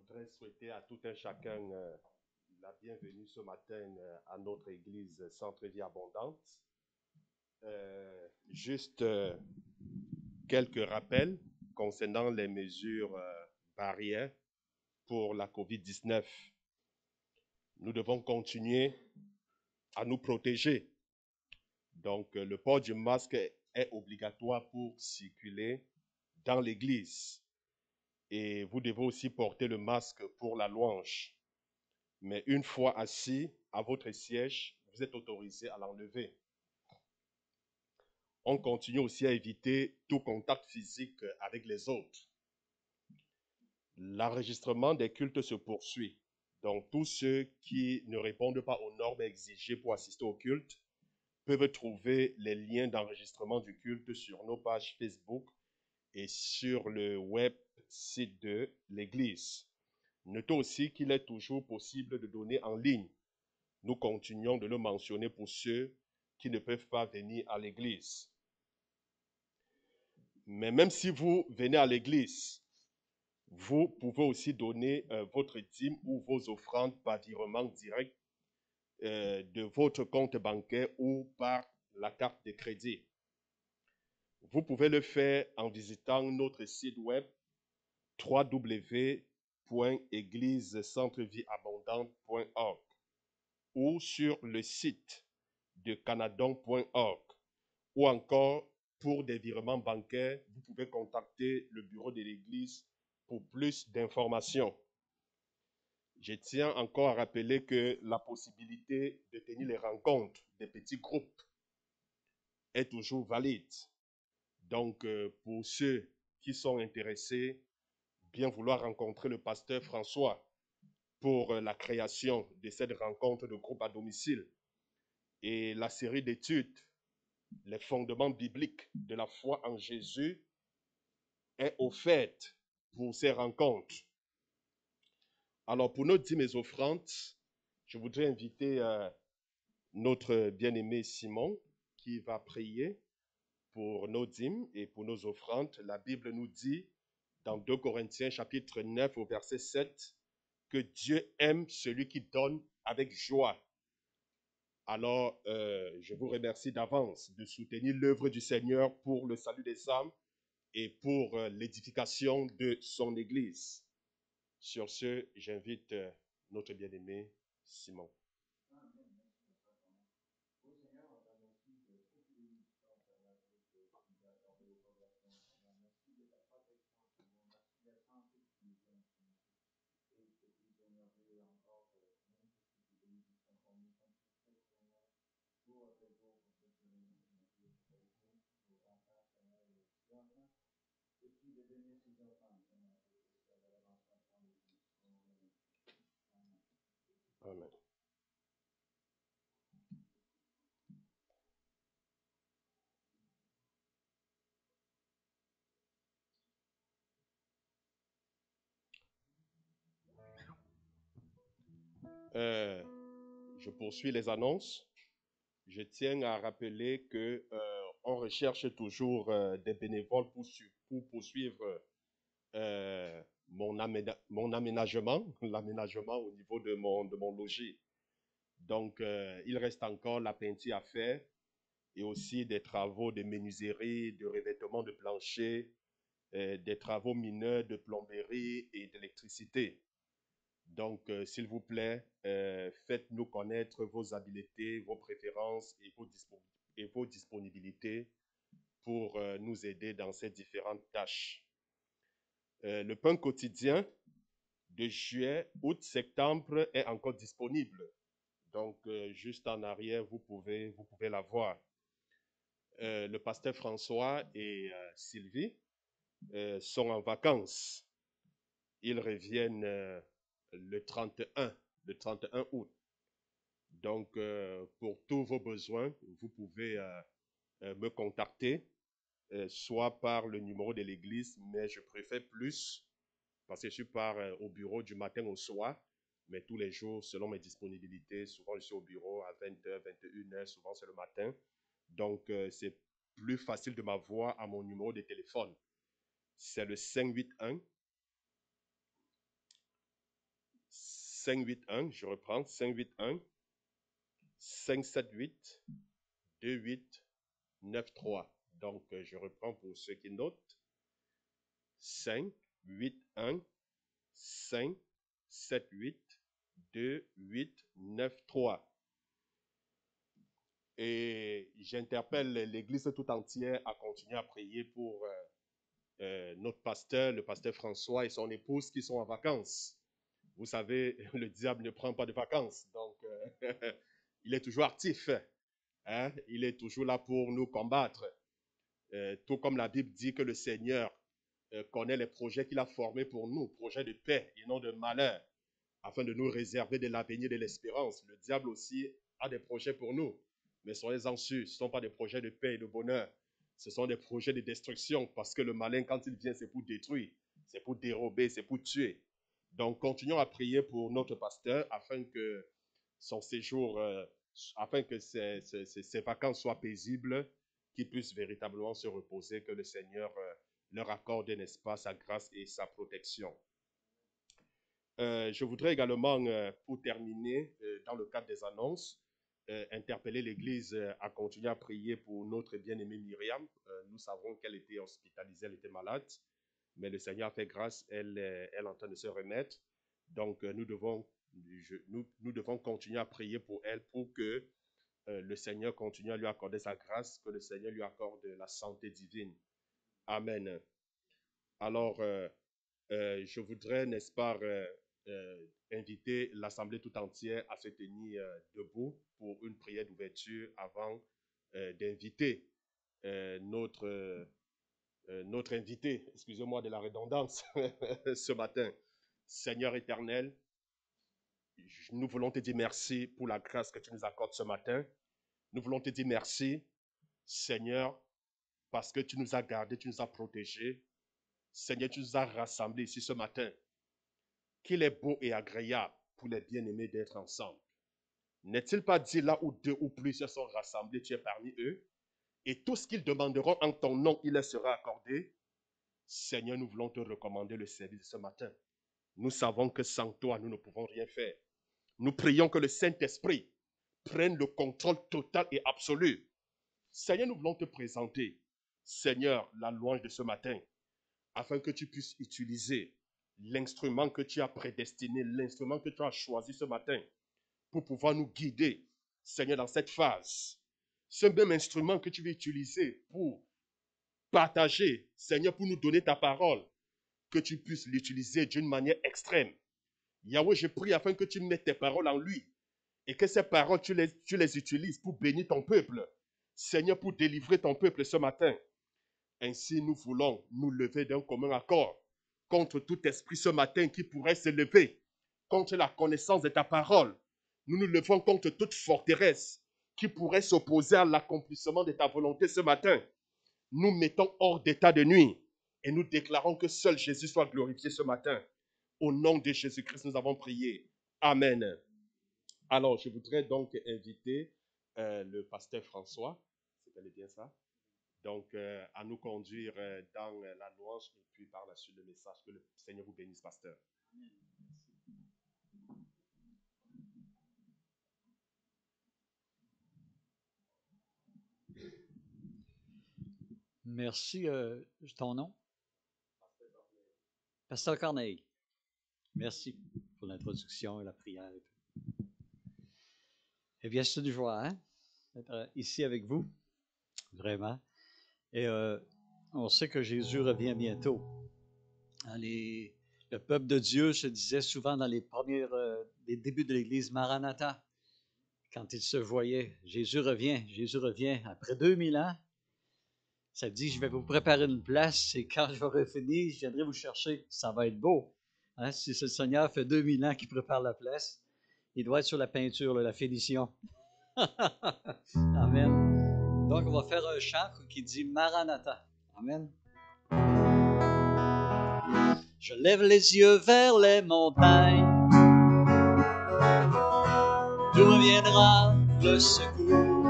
voudrais souhaiter à tout un chacun la bienvenue ce matin à notre église Centre Vie Abondante. Juste quelques rappels concernant les mesures barrières pour la COVID-19. Nous devons continuer à nous protéger. Donc, le port du masque est obligatoire pour circuler dans l'église. Et vous devez aussi porter le masque pour la louange. Mais une fois assis à votre siège, vous êtes autorisé à l'enlever. On continue aussi à éviter tout contact physique avec les autres. L'enregistrement des cultes se poursuit. Donc, tous ceux qui ne répondent pas aux normes exigées pour assister au culte peuvent trouver les liens d'enregistrement du culte sur nos pages Facebook et sur le web site de l'Église. Notez aussi qu'il est toujours possible de donner en ligne. Nous continuons de le mentionner pour ceux qui ne peuvent pas venir à l'église. Mais même si vous venez à l'église, vous pouvez aussi donner votre dîme ou vos offrandes par virement direct de votre compte bancaire ou par la carte de crédit. Vous pouvez le faire en visitant notre site web www.églisecentrevieabondante.org ou sur le site de canadon.org ou encore pour des virements bancaires, vous pouvez contacter le bureau de l'Église pour plus d'informations. Je tiens encore à rappeler que la possibilité de tenir les rencontres des petits groupes est toujours valide. Donc, pour ceux qui sont intéressés, bien vouloir rencontrer le pasteur François pour la création de cette rencontre de groupe à domicile et la série d'études les fondements bibliques de la foi en Jésus est offerte pour ces rencontres. Alors, pour nos dîmes et offrandes, je voudrais inviter notre bien-aimé Simon qui va prier pour nos dîmes et pour nos offrandes. La Bible nous dit dans 2 Corinthiens chapitre 9 au verset 7 que Dieu aime celui qui donne avec joie. Alors, je vous remercie d'avance de soutenir l'œuvre du Seigneur pour le salut des âmes et pour l'édification de son Église. Sur ce, j'invite notre bien-aimé Simon. Amen. Je poursuis les annonces. Je tiens à rappeler que on recherche toujours des bénévoles pour poursuivre mon aménagement, l'aménagement au niveau de mon logis. Donc, il reste encore la peinture à faire et aussi des travaux de menuiserie, de revêtement de plancher, des travaux mineurs de plomberie et d'électricité. Donc, s'il vous plaît, faites-nous connaître vos habiletés, vos préférences et vos disponibilités pour nous aider dans ces différentes tâches. Le pain quotidien de juillet, août, septembre est encore disponible. Donc, juste en arrière, vous pouvez l'avoir. Le pasteur François et Sylvie sont en vacances. Ils reviennent le 31 août. Donc, pour tous vos besoins, vous pouvez me contacter, soit par le numéro de l'église, mais je préfère plus parce que je pars au bureau du matin au soir, mais tous les jours, selon mes disponibilités, souvent je suis au bureau à 20h, 21h, souvent c'est le matin. Donc, c'est plus facile de m'avoir à mon numéro de téléphone. C'est le 581 581, je reprends, 581 578 2893. Donc, je reprends pour ceux qui notent. 581 578 2893. Et j'interpelle l'Église tout entière à continuer à prier pour notre pasteur, le pasteur François et son épouse qui sont en vacances. Vous savez, le diable ne prend pas de vacances, donc il est toujours actif. Hein? Il est toujours là pour nous combattre. Tout comme la Bible dit que le Seigneur connaît les projets qu'il a formés pour nous, projets de paix et non de malheur, afin de nous réserver de l'avenir et de l'espérance. Le diable aussi a des projets pour nous, mais soyez-en sûrs, ce ne sont pas des projets de paix et de bonheur, ce sont des projets de destruction, parce que le malin, quand il vient, c'est pour détruire, c'est pour dérober, c'est pour tuer. Donc, continuons à prier pour notre pasteur, afin que son séjour, afin que ses vacances soient paisibles, qu'il puisse véritablement se reposer, que le Seigneur leur accorde, n'est-ce pas, sa grâce et sa protection. Je voudrais également, pour terminer, dans le cadre des annonces, interpeller l'Église à continuer à prier pour notre bien-aimée Myriam. Nous savons qu'elle était hospitalisée, elle était malade, mais le Seigneur a fait grâce, elle est en train de se remettre. Donc, nous devons continuer à prier pour elle pour que le Seigneur continue à lui accorder sa grâce, que le Seigneur lui accorde la santé divine. Amen. Alors, je voudrais, n'est-ce pas, inviter l'Assemblée tout entière à se tenir debout pour une prière d'ouverture avant d'inviter notre invité, excusez-moi de la redondance, ce matin. Seigneur éternel, nous voulons te dire merci pour la grâce que tu nous accordes ce matin. Nous voulons te dire merci, Seigneur, parce que tu nous as gardés, tu nous as protégés. Seigneur, tu nous as rassemblés ici ce matin. Qu'il est beau et agréable pour les bien-aimés d'être ensemble. N'est-il pas dit là où deux ou plusieurs sont rassemblés, tu es parmi eux? Et tout ce qu'ils demanderont en ton nom, il leur sera accordé. Seigneur, nous voulons te recommander le service de ce matin. Nous savons que sans toi, nous ne pouvons rien faire. Nous prions que le Saint-Esprit prenne le contrôle total et absolu. Seigneur, nous voulons te présenter, Seigneur, la louange de ce matin, afin que tu puisses utiliser l'instrument que tu as prédestiné, l'instrument que tu as choisi ce matin, pour pouvoir nous guider, Seigneur, dans cette phase. Ce même instrument que tu veux utiliser pour partager, Seigneur, pour nous donner ta parole, que tu puisses l'utiliser d'une manière extrême. Yahweh, je prie afin que tu mettes tes paroles en lui et que ces paroles, tu les utilises pour bénir ton peuple. Seigneur, pour délivrer ton peuple ce matin. Ainsi, nous voulons nous lever d'un commun accord contre tout esprit ce matin qui pourrait se lever contre la connaissance de ta parole. Nous nous levons contre toute forteresse qui pourrait s'opposer à l'accomplissement de ta volonté ce matin. Nous mettons hors d'état de nuit et nous déclarons que seul Jésus soit glorifié ce matin. Au nom de Jésus-Christ, nous avons prié. Amen. Alors, je voudrais donc inviter le pasteur François, c'était bien ça, donc à nous conduire dans la louange et puis par la suite le message. Que le Seigneur vous bénisse, pasteur. Merci. Ton nom? Pasteur Corneille. Merci pour l'introduction et la prière. Eh bien, c'est une joie d'être ici avec vous, vraiment. Et on sait que Jésus revient bientôt. Le peuple de Dieu se disait souvent dans les débuts de l'Église, Maranatha, quand il se voyait, Jésus revient après 2000 ans. Ça dit, je vais vous préparer une place et quand j'aurai fini, je viendrai vous chercher. Ça va être beau. Si le Seigneur fait 2000 ans qu'il prépare la place, il doit être sur la peinture, la finition. Amen. Donc, on va faire un chant qui dit Maranatha. Amen. Je lève les yeux vers les montagnes. D'où reviendra le secours?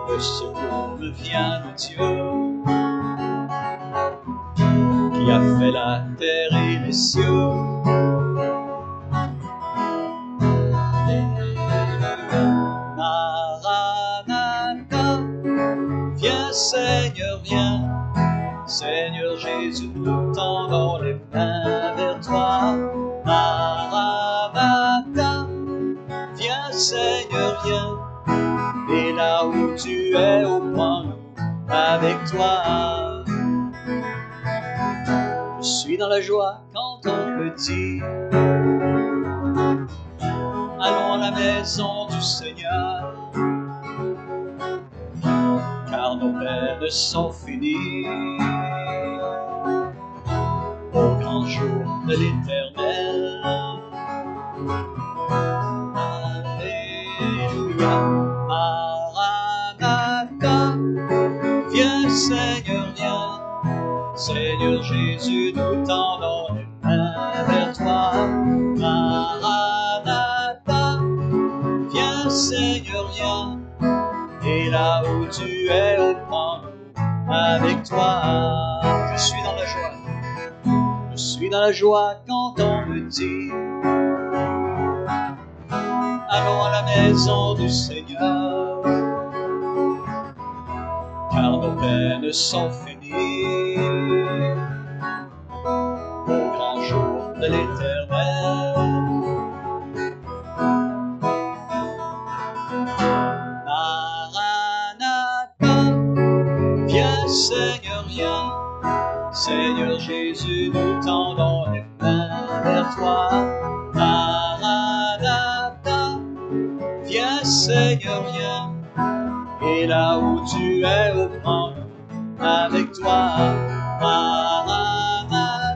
Le secours me vient de Dieu, qui a fait la terre et les les cieux. Maranatha, viens Seigneur, viens. Seigneur Jésus, nous tendons les mains vers toi. Maranatha, viens Seigneur, viens. Et là où tu es, prends-nous avec toi. Je suis dans la joie quand on me dit allons à la maison du Seigneur, car nos peines sont finies au grand jour de l'Éternel. Alléluia. Maranatha, viens Seigneur, viens. Seigneur Jésus, nous tendons les mains vers toi. Maranatha, viens Seigneur, viens. Et là où tu es, prends-nous avec toi. Je suis dans la joie. Je suis dans la joie quand on me dit allons à la maison du Seigneur, car nos peines sont finies au grand jour de l'Éternel. Maranatha, viens Seigneur, viens. Seigneur Jésus, nous tendons les mains vers toi. Maranatha, viens Seigneur, viens. Et là où tu es, prends-nous avec toi. Maranatha,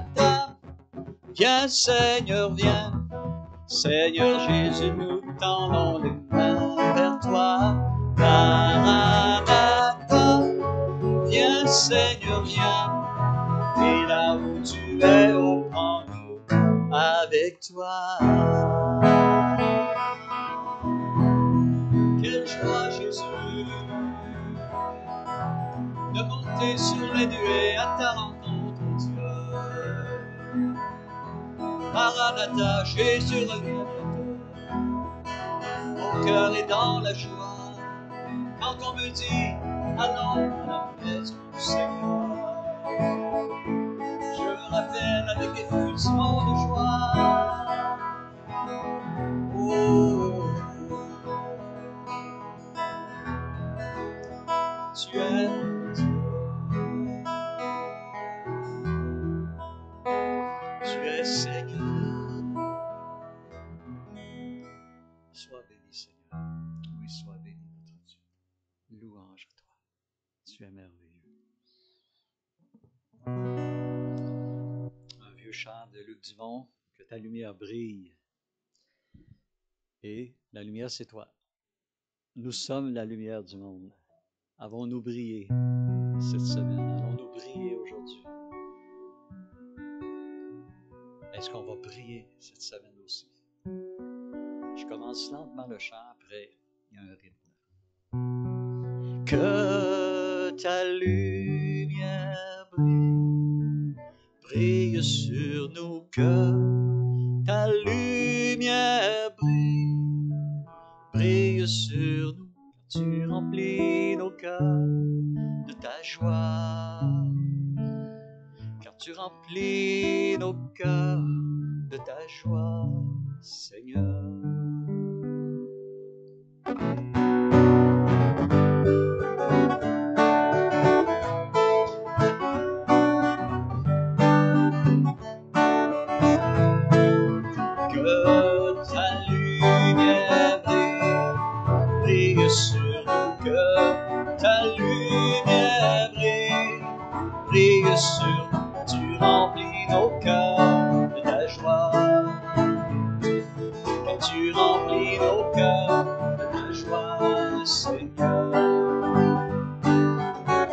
viens Seigneur, viens. Seigneur Jésus, nous tendons les mains vers toi. Maranatha, viens Seigneur, viens. Et là où tu es, prends-nous avec toi. Quelle joie, Jésus, de monter sur les nuées à ta rencontre, Dieu. Maranatha, Jésus revient bientôt. Mon cœur est dans la joie quand on me dit allons à la maison du Seigneur. Je rappelle avec effusion de joie. Oh, tu es Dieu. Tu es Seigneur. Sois béni, Seigneur. Oui, sois béni, notre Dieu. Louange à toi. Tu es merveilleux. Un vieux chant de Luc Dumont, que ta lumière brille. Et la lumière, c'est toi. Nous sommes la lumière du monde. Avons-nous brillé cette semaine? Allons-nous briller aujourd'hui? Est-ce qu'on va briller cette semaine aussi? Je commence lentement le chant, après il y a un rythme. Que ta lumière brille, brille sur nous, que ta lumière brille, brille sur nous, quand tu remplis nos cœurs de ta joie, quand tu remplis nos cœurs de ta joie, Seigneur. Brille sur nous, tu remplis nos cœurs de ta joie. Quand tu remplis nos cœurs de ta joie, Seigneur.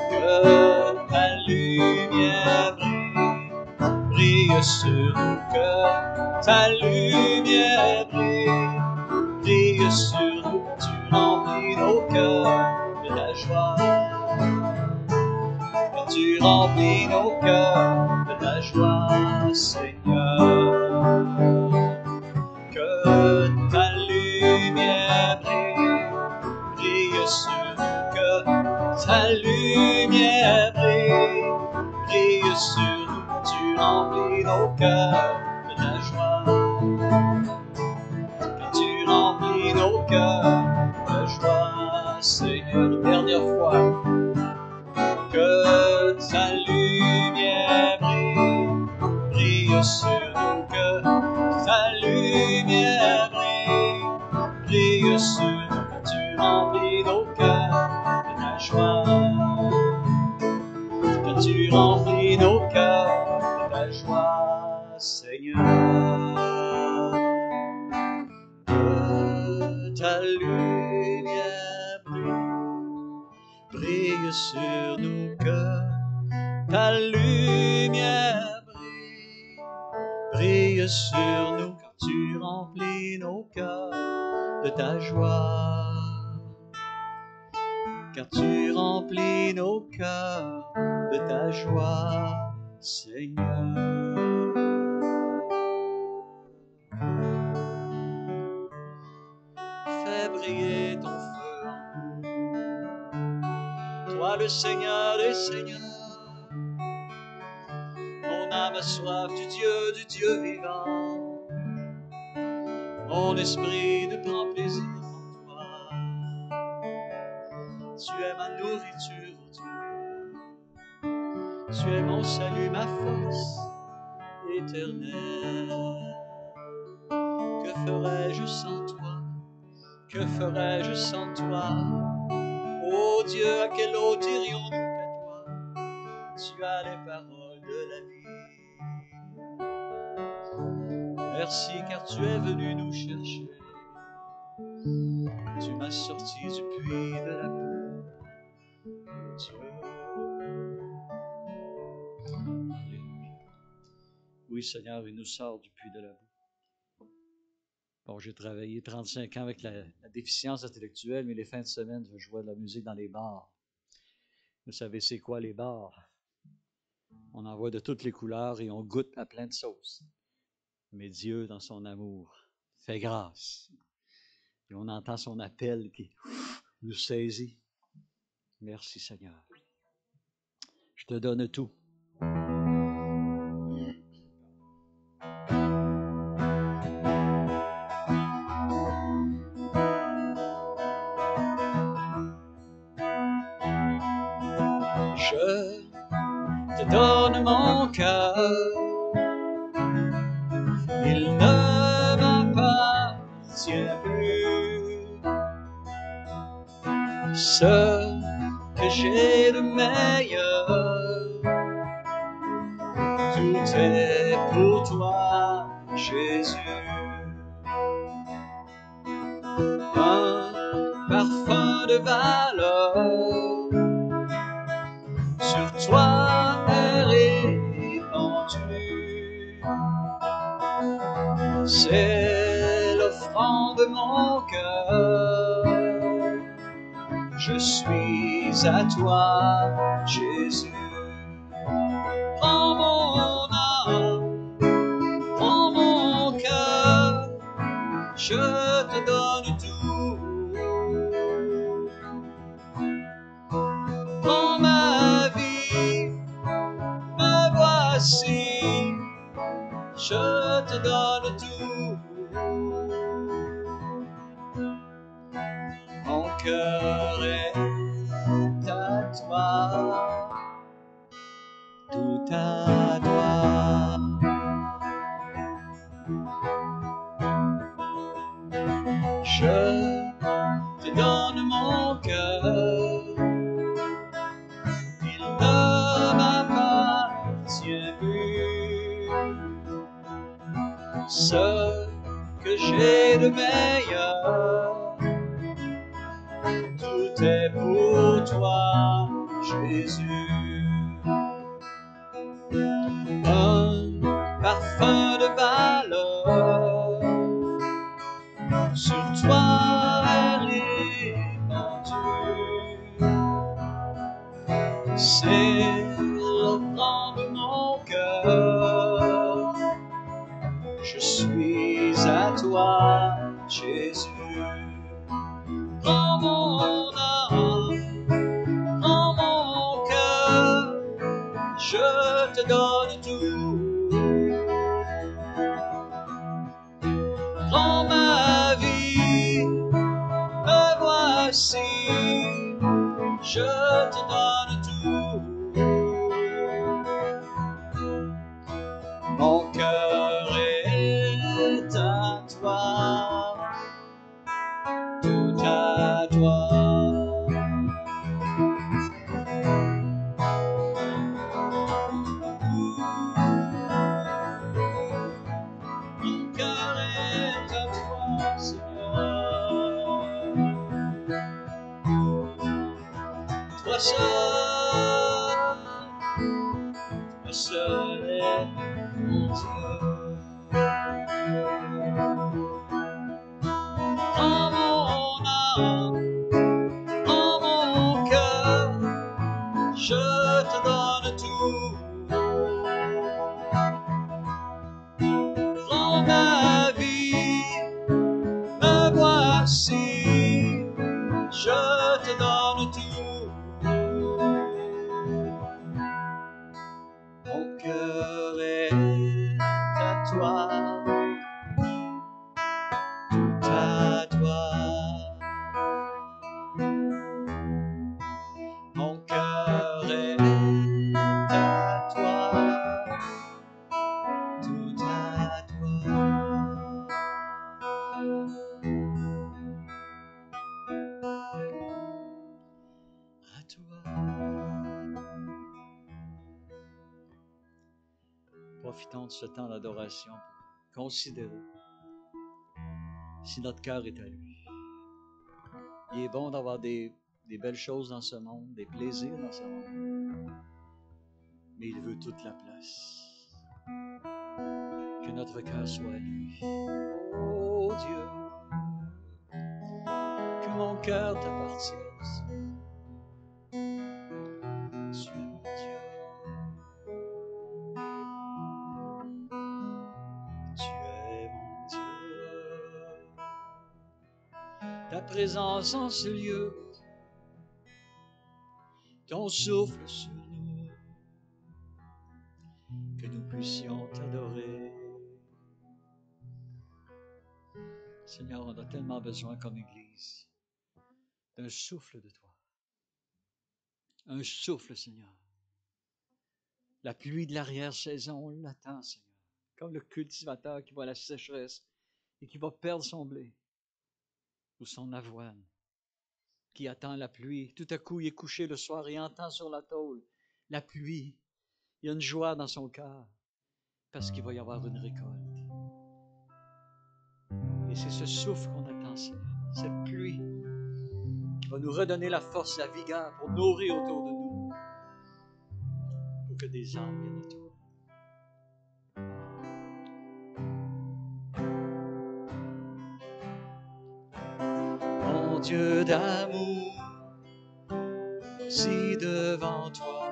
Que ta lumière brille, brille sur nos cœurs. Ta lumière brille, brille sur nous, tu remplis nos cœurs de ta joie. Tu remplis nos cœurs de ta joie. Seigneur. Que ta lumière brille sur nous, que ta lumière brille sur nous, tu remplis nos cœurs de ta joie, quand tu remplis nos cœurs de joie, Seigneur. Une dernière fois, que ta lumière brille sur nous, que ta lumière brille sur nous, quand tu remplis nos cœurs de ta joie, quand tu remplis nos cœurs de ta joie, Seigneur. Que ta lumière brille sur nous, que ta lumière brille sur nous, quand tu remplis nos cœurs de ta joie, car tu remplis nos cœurs de ta joie, Seigneur. Fais briller ton feu en nous, toi le Seigneur des Seigneurs. Mon âme a soif du Dieu vivant. Mon esprit ne prend plaisir en toi. Tu es ma nourriture, oh Dieu. Tu es mon salut, ma force éternelle. Que ferais-je sans toi? Que ferais-je sans toi? Oh Dieu, à quelle eau irions-nous qu'à toi? Tu as les paroles de la vie. Merci car tu es venu nous chercher. Tu m'as sorti du puits de la boue. Dieu. Alléluia. Oui, Seigneur, il nous sort du puits de la boue. Bon, j'ai travaillé 35 ans avec la déficience intellectuelle, mais les fins de semaine, je jouais de la musique dans les bars. Vous savez, c'est quoi les bars? On en voit de toutes les couleurs et on goûte à plein de sauces. Mais Dieu, dans son amour, fait grâce. Et on entend son appel qui nous saisit. Merci, Seigneur. Je te donne tout. Je te donne mon cœur. Il ne m'appartient plus. Ce que j'ai de meilleur, tout est pour toi, Jésus. Un parfum de valeur sur toi est répandu. C'est l'offrande de mon cœur. Je suis à toi, Jésus. Prends mon âme, prends mon cœur, je te donne tout. Prends ma vie, me voici, je te donne tout. Mon cœur est à toi, tout à toi. Je te donne mon cœur, il ne m'appartient plus. Ce que j'ai de meilleur, tout est pour toi, Jésus. Un parfum de valeur sur toi est répandu. C'est l'offrande de mon cœur. suis à toi, Jésus. Prends mon âme, prends mon cœur, je te donne tout. Prends ma vie, me voici, je te donne tout. Mon cœur est à toi, tout à toi. Mon cœur est à toi, Seigneur. Toi seul est mon Dieu. Prends mon âme, prends mon cœur, je te donne tout. Prends ma vie, me voici, je te donne tout. Mon cœur est à toi, tout à toi. Mon cœur est à toi, tout à toi. À toi. Profitons de ce temps d'adoration pour considérer si notre cœur est à lui. Il est bon d'avoir des belles choses dans ce monde, des plaisirs dans ce monde, mais il veut toute la place. Que notre cœur soit à lui. Oh Dieu, que mon cœur t'appartienne. Tu es mon Dieu. Tu es mon Dieu. Ta présence en ce lieu, ton souffle sur nous, que nous puissions t'adorer. Seigneur, on a tellement besoin comme Église d'un souffle de toi. Un souffle, Seigneur. La pluie de l'arrière-saison, on l'attend, Seigneur. Comme le cultivateur qui voit la sécheresse et qui va perdre son blé ou son avoine, qui attend la pluie. Tout à coup, il est couché le soir et entend sur la tôle la pluie. Il y a une joie dans son cœur parce qu'il va y avoir une récolte. Et c'est ce souffle qu'on attend, Seigneur. Cette pluie qui va nous redonner la force, la vigueur pour nourrir autour de nous, pour que des âmes viennent à toi. Mon Dieu d'amour, voici devant toi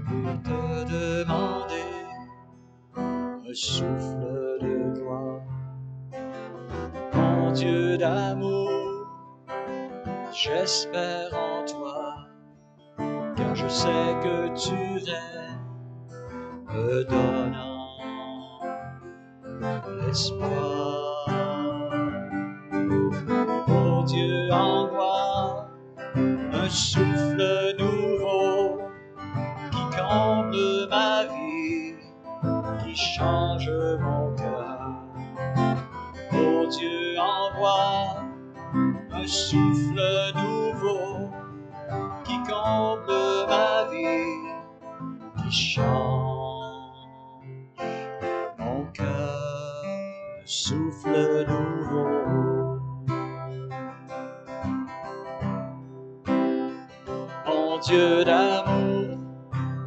pour te demander un souffle de gloire. Mon Dieu d'amour, j'espère en toi, car je sais que tu règnes, me donnant l'espoir. Mon Dieu, envoie un souffle nouveau qui comble ma vie, qui change mon cœur. Mon Dieu, envoie un souffle nouveau qui comble ma vie, qui change mon cœur. Un souffle nouveau. Mon Dieu d'amour,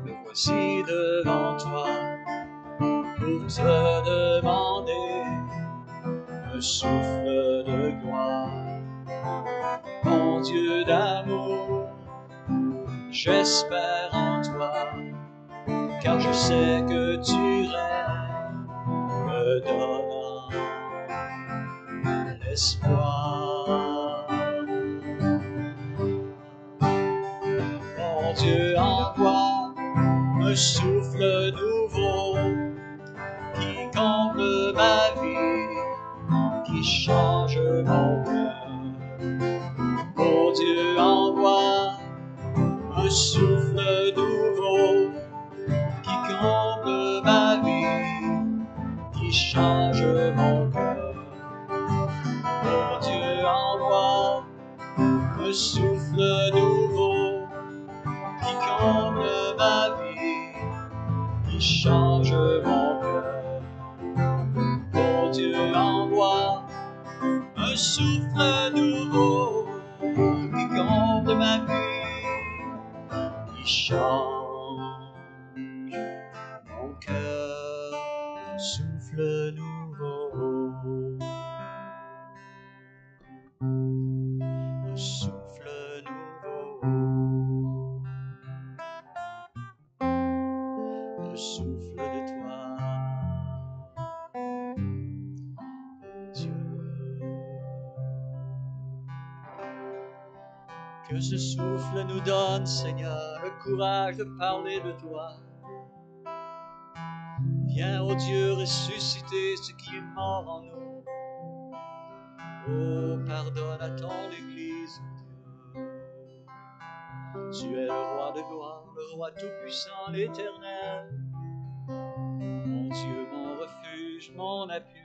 me voici devant toi pour te demander un souffle de gloire. Mon Dieu d'amour, j'espère en toi, car je sais que tu règnes, me espoir. Mon Dieu, envoie un souffle nouveau qui comble ma vie, qui change mon cœur. Mon Dieu, envoie un souffle nouveau qui comble ma vie, qui change mon cœur. Mon Dieu, envoie un souffle nouveau qui comble ma vie, qui change mon cœur. Mon Dieu, envoie un souffle nouveau qui comble ma vie, qui change mon cœur. Un souffle nouveau, un souffle nouveau, un souffle de toi, Dieu. Que ce souffle nous donne, Seigneur, le courage de parler de toi. Viens, ô Dieu, ressusciter ce qui est mort en nous. Oh, pardonne à ton Église, Dieu. Tu es le roi de gloire, le roi tout-puissant, l'éternel. Mon Dieu, mon refuge, mon appui.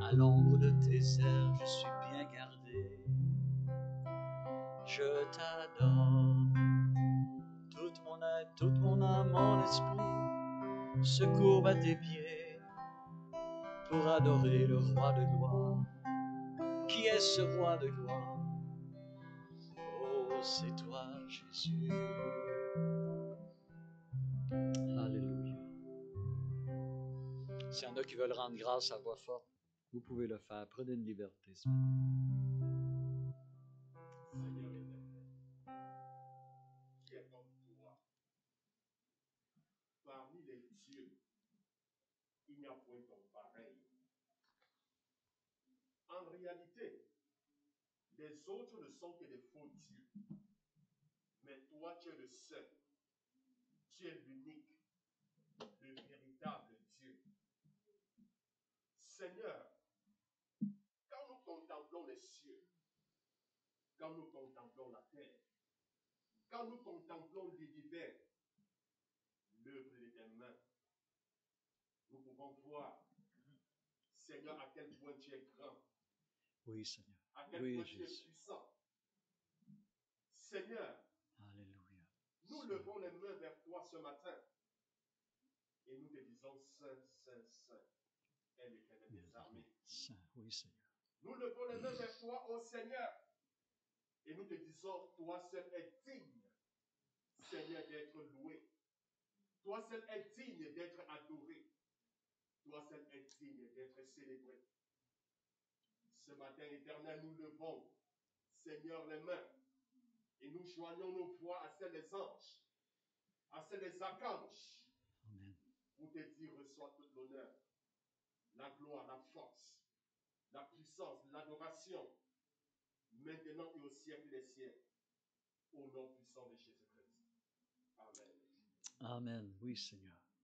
À l'ombre de tes ailes, je suis bien gardé. Je t'adore. Toute mon âme, mon esprit se courbe à tes pieds pour adorer le roi de gloire. Qui est ce roi de gloire? Oh, c'est toi, Jésus. Alléluia. S'il y en a qui veulent rendre grâce à voix forte, vous pouvez le faire. Prenez une liberté ce matin. Seigneur éternel, qui est comme toi, parmi les dieux, il n'y a point ton pareil. En réalité, les autres ne sont que des faux dieux. Mais toi, tu es le seul. Tu es l'unique, le véritable Dieu. Seigneur, quand nous contemplons les cieux, quand nous contemplons la terre, quand nous contemplons l'univers, l'œuvre de tes mains, nous pouvons voir, Seigneur, à quel point tu es grand. Oui, Seigneur. À quel Oui, point tu es Jésus. puissant. Seigneur, Alléluia. nous levons les mains vers toi ce matin et nous te disons Saint, Saint, Saint est l'Éternel des armées. Saint, oui, Seigneur. Nous levons les mains vers toi, ô Seigneur, et nous te disons, toi seul es digne, Seigneur, d'être loué. Toi seul es digne d'être adoré. Toi seul es digne d'être célébré. Ce matin, Éternel, nous levons, Seigneur, les mains et nous joignons nos voix à celles des anges, à celles des archanges, Amen. pour te dire, reçois tout l'honneur, la gloire, la force, la puissance, l'adoration, maintenant et au siècle des siècles, au nom puissant de Jésus-Christ. Amen. Amen. Oui, Seigneur.